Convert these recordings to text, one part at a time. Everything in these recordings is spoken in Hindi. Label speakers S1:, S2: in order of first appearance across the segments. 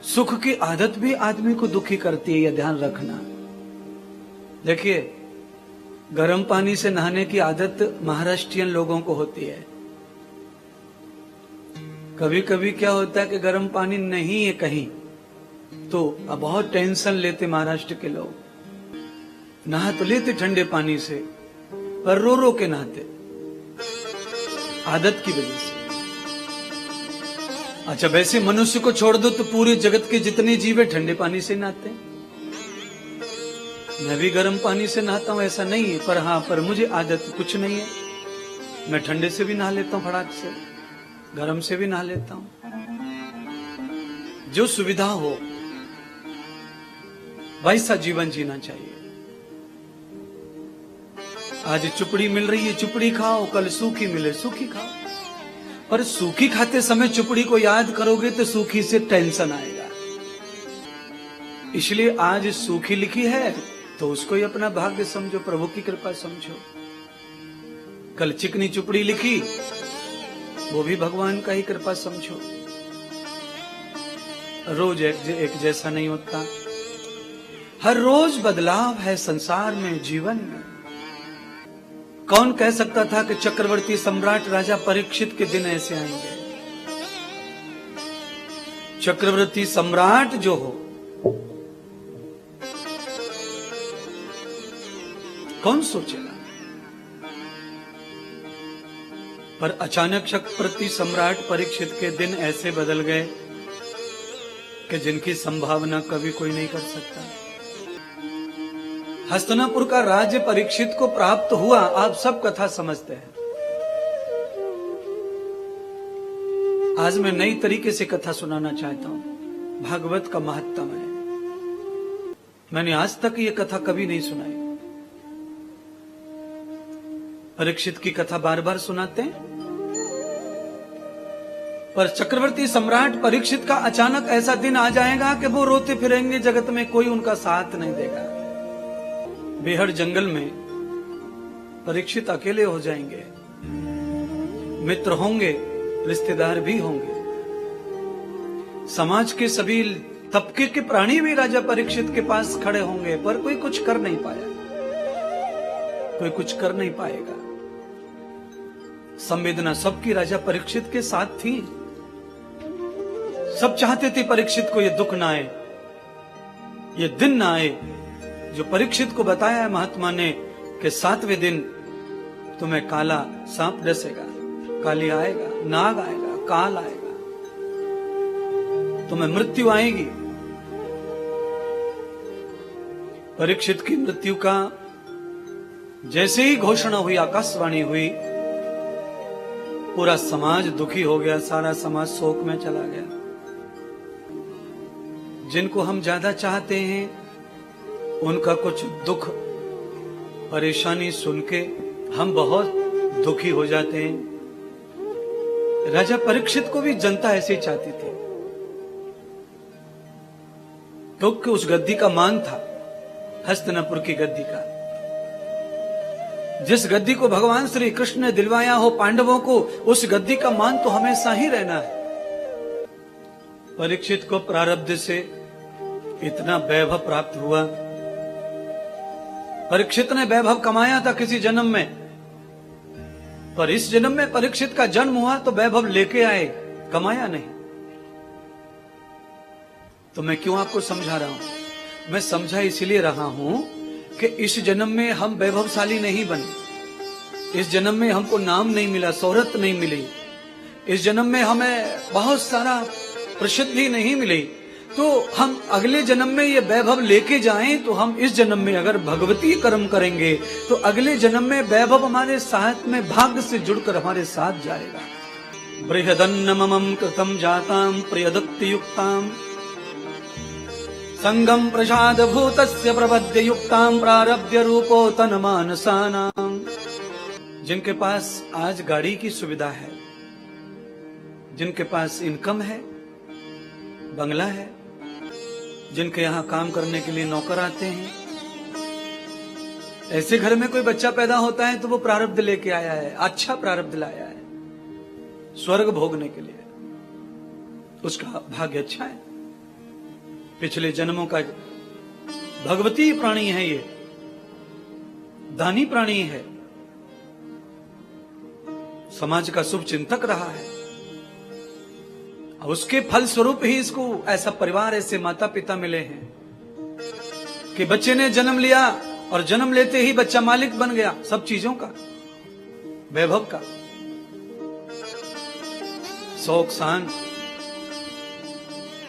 S1: सुख की आदत भी आदमी को दुखी करती है, यह ध्यान रखना। देखिए, गर्म पानी से नहाने की आदत महाराष्ट्रियन लोगों को होती है। कभी कभी क्या होता है कि गर्म पानी नहीं है कहीं, तो अब बहुत टेंशन लेते महाराष्ट्र के लोग, नहा तो लेते ठंडे पानी से, पर रो रो के नहाते, आदत की वजह से। अच्छा, वैसे मनुष्य को छोड़ दो तो पूरे जगत के जितने जीव है ठंडे पानी से नहाते हैं। मैं भी गर्म पानी से नहाता हूं, ऐसा नहीं है, पर हां, पर मुझे आदत कुछ नहीं है। मैं ठंडे से भी नहा लेता हूं, फटाक से, गर्म से भी नहा लेता हूं, जो सुविधा हो वैसा जीवन जीना चाहिए। आज चुपड़ी मिल रही है, चुपड़ी खाओ, कल सूखी मिले सूखी खाओ, पर सूखी खाते समय चुपड़ी को याद करोगे तो सूखी से टेंशन आएगा। इसलिए आज सूखी लिखी है तो उसको ही अपना भाग्य समझो, प्रभु की कृपा समझो। कल चिकनी चुपड़ी लिखी, वो भी भगवान का ही कृपा समझो। रोज एक जैसा नहीं होता, हर रोज बदलाव है संसार में, जीवन में। कौन कह सकता था कि चक्रवर्ती सम्राट राजा परीक्षित के दिन ऐसे आएंगे? चक्रवर्ती सम्राट जो हो, कौन सोचेगा? पर अचानक चक्रवर्ती सम्राट परीक्षित के दिन ऐसे बदल गए कि जिनकी संभावना कभी कोई नहीं कर सकता। हस्तिनापुर का राज्य परीक्षित को प्राप्त हुआ, आप सब कथा समझते हैं। आज मैं नई तरीके से कथा सुनाना चाहता हूं, भागवत का महत्व है। मैंने आज तक ये कथा कभी नहीं सुनाई। परीक्षित की कथा बार बार सुनाते हैं, पर चक्रवर्ती सम्राट परीक्षित का अचानक ऐसा दिन आ जाएगा कि वो रोते फिरेंगे, जगत में कोई उनका साथ नहीं देगा। बेहद जंगल में परीक्षित अकेले हो जाएंगे, मित्र होंगे, रिश्तेदार भी होंगे, समाज के सभी तबके के प्राणी भी राजा परीक्षित के पास खड़े होंगे, पर कोई कुछ कर नहीं पाया, कोई कुछ कर नहीं पाएगा। संवेदना सबकी राजा परीक्षित के साथ थी। सब चाहते थे परीक्षित को ये दुख ना आए, ये दिन ना आए, जो परीक्षित को बताया है महात्मा ने कि 7वें दिन तुम्हें काला सांप डसेगा, काली आएगा, नाग आएगा, काल आएगा, तुम्हें मृत्यु आएगी। परीक्षित की मृत्यु का जैसे ही घोषणा हुई, आकाशवाणी हुई, पूरा समाज दुखी हो गया, सारा समाज शोक में चला गया। जिनको हम ज्यादा चाहते हैं उनका कुछ दुख परेशानी सुन के हम बहुत दुखी हो जाते हैं। राजा परीक्षित को भी जनता ऐसे ही चाहती थी, क्योंकि उस गद्दी का मान था, हस्तिनापुर की गद्दी का। जिस गद्दी को भगवान श्री कृष्ण ने दिलवाया हो पांडवों को, उस गद्दी का मान तो हमेशा ही रहना है। परीक्षित को प्रारब्ध से इतना वैभव प्राप्त हुआ। परीक्षित ने वैभव कमाया था किसी जन्म में, पर इस जन्म में परीक्षित का जन्म हुआ तो वैभव लेके आए, कमाया नहीं। तो मैं क्यों आपको समझा रहा हूं? मैं समझा इसलिए रहा हूं कि इस जन्म में हम वैभवशाली नहीं बने, इस जन्म में हमको नाम नहीं मिला, शोहरत नहीं मिली, इस जन्म में हमें बहुत सारा प्रसिद्धि नहीं मिली, तो हम अगले जन्म में ये वैभव लेके जाएं, तो हम इस जन्म में अगर भगवती कर्म करेंगे तो अगले जन्म में वैभव हमारे साथ में भाग्य से जुड़कर हमारे साथ जाएगा। बृहदन्नमं कृतं जातां प्रियदत्ति युक्तां संगम प्रसाद भूतस्य प्रपद्य युक्तां प्रारब्ध्य रूपोतन मानसानां। जिनके पास आज गाड़ी की सुविधा है, जिनके पास इनकम है, बंगला है, जिनके यहां काम करने के लिए नौकर आते हैं, ऐसे घर में कोई बच्चा पैदा होता है तो वो प्रारब्ध लेके आया है, अच्छा प्रारब्ध लाया है स्वर्ग भोगने के लिए, उसका भाग्य अच्छा है। पिछले जन्मों का भगवती प्राणी है, ये दानी प्राणी है, समाज का शुभ चिंतक रहा है। उसके फल स्वरूप ही इसको ऐसा परिवार, ऐसे माता पिता मिले हैं कि बच्चे ने जन्म लिया और जन्म लेते ही बच्चा मालिक बन गया सब चीजों का, वैभव का, शौक शान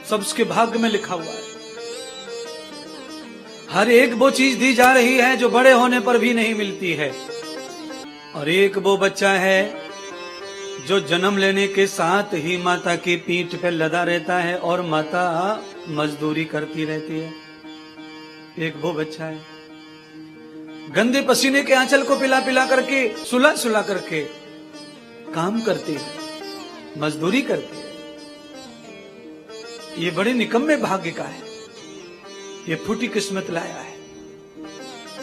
S1: सब उसके भाग्य में लिखा हुआ है। हर एक वो चीज दी जा रही है जो बड़े होने पर भी नहीं मिलती है, और एक वो बच्चा है जो जन्म लेने के साथ ही माता की पीठ पे लदा रहता है और माता मजदूरी करती रहती है। एक वो बच्चा है गंदे पसीने के आंचल को पिला पिला करके, सुला सुला करके काम करती है, मजदूरी करती है। ये बड़े निकम्मे भाग्य का है, ये फूटी किस्मत लाया है।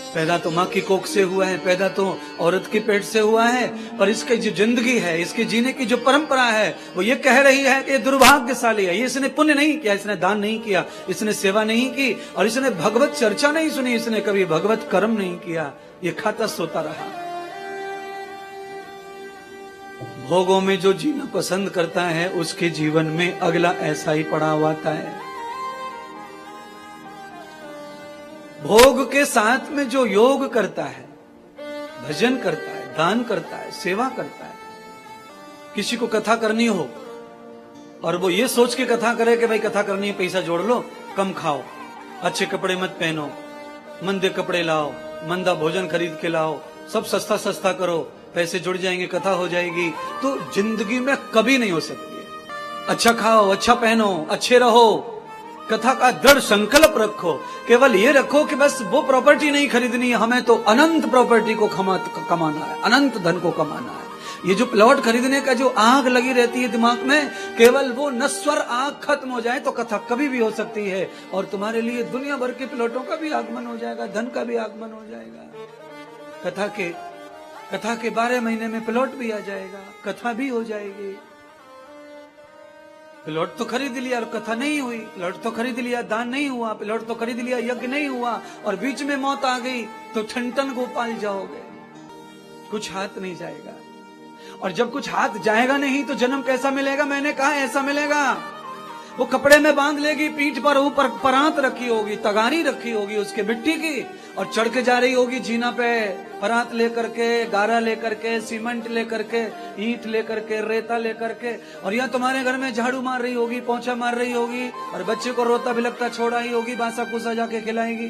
S1: पैदा तो मां की कोख से हुआ है, पैदा तो औरत के पेट से हुआ है, पर इसकी जो जिंदगी है, इसके जीने की जो परंपरा है, वो ये कह रही है कि दुर्भाग्यशाली है। ये इसने पुण्य नहीं किया, इसने दान नहीं किया, इसने सेवा नहीं की, और इसने भगवत चर्चा नहीं सुनी, इसने कभी भगवत कर्म नहीं किया। ये खाता सोता रहा। भोगों में जो जीना पसंद करता है उसके जीवन में अगला ऐसा ही पड़ाव आता है। भोग के साथ में जो योग करता है, भजन करता है, दान करता है, सेवा करता है, किसी को कथा करनी हो और वो ये सोच के कथा करे कि भाई कथा करनी है, पैसा जोड़ लो, कम खाओ, अच्छे कपड़े मत पहनो, मंदे कपड़े लाओ, मंदा भोजन खरीद के लाओ, सब सस्ता सस्ता करो, पैसे जुड़ जाएंगे, कथा हो जाएगी, तो जिंदगी में कभी नहीं हो सकती है। अच्छा खाओ, अच्छा पहनो, अच्छे रहो, कथा का दृढ़ संकल्प रखो। केवल ये रखो कि बस वो प्रॉपर्टी नहीं खरीदनी है, हमें तो अनंत प्रॉपर्टी को कमाना है, अनंत धन को कमाना है। ये जो प्लॉट खरीदने का जो आग लगी रहती है दिमाग में, केवल वो नश्वर आग खत्म हो जाए तो कथा कभी भी हो सकती है, और तुम्हारे लिए दुनिया भर के प्लॉटों का भी आगमन हो जाएगा, धन का भी आगमन हो जाएगा। कथा के 12 महीने में प्लॉट भी आ जाएगा, कथा भी हो जाएगी। प्लॉट तो खरीद लिया और कथा नहीं हुई, प्लॉट तो खरीद लिया, दान नहीं हुआ, प्लॉट तो खरीद लिया, यज्ञ नहीं हुआ, और बीच में मौत आ गई तो ठन गोपाल जाओगे, कुछ हाथ नहीं जाएगा। और जब कुछ हाथ जाएगा नहीं तो जन्म कैसा मिलेगा? मैंने कहा ऐसा मिलेगा, वो कपड़े में बांध लेगी, पीठ पर ऊपर परात रखी होगी, तगारी रखी होगी उसके मिट्टी की, और चढ़ के जा रही होगी जीना पे, परात लेकर के, गारा लेकर के, सीमेंट लेकर के, ईंट लेकर के, रेता लेकर के, और यहाँ तुम्हारे घर में झाड़ू मार रही होगी, पोंछा मार रही होगी, और बच्चे को रोता बिलकता छोड़ा ही होगी, बासा कुसा जाके खिलाएगी।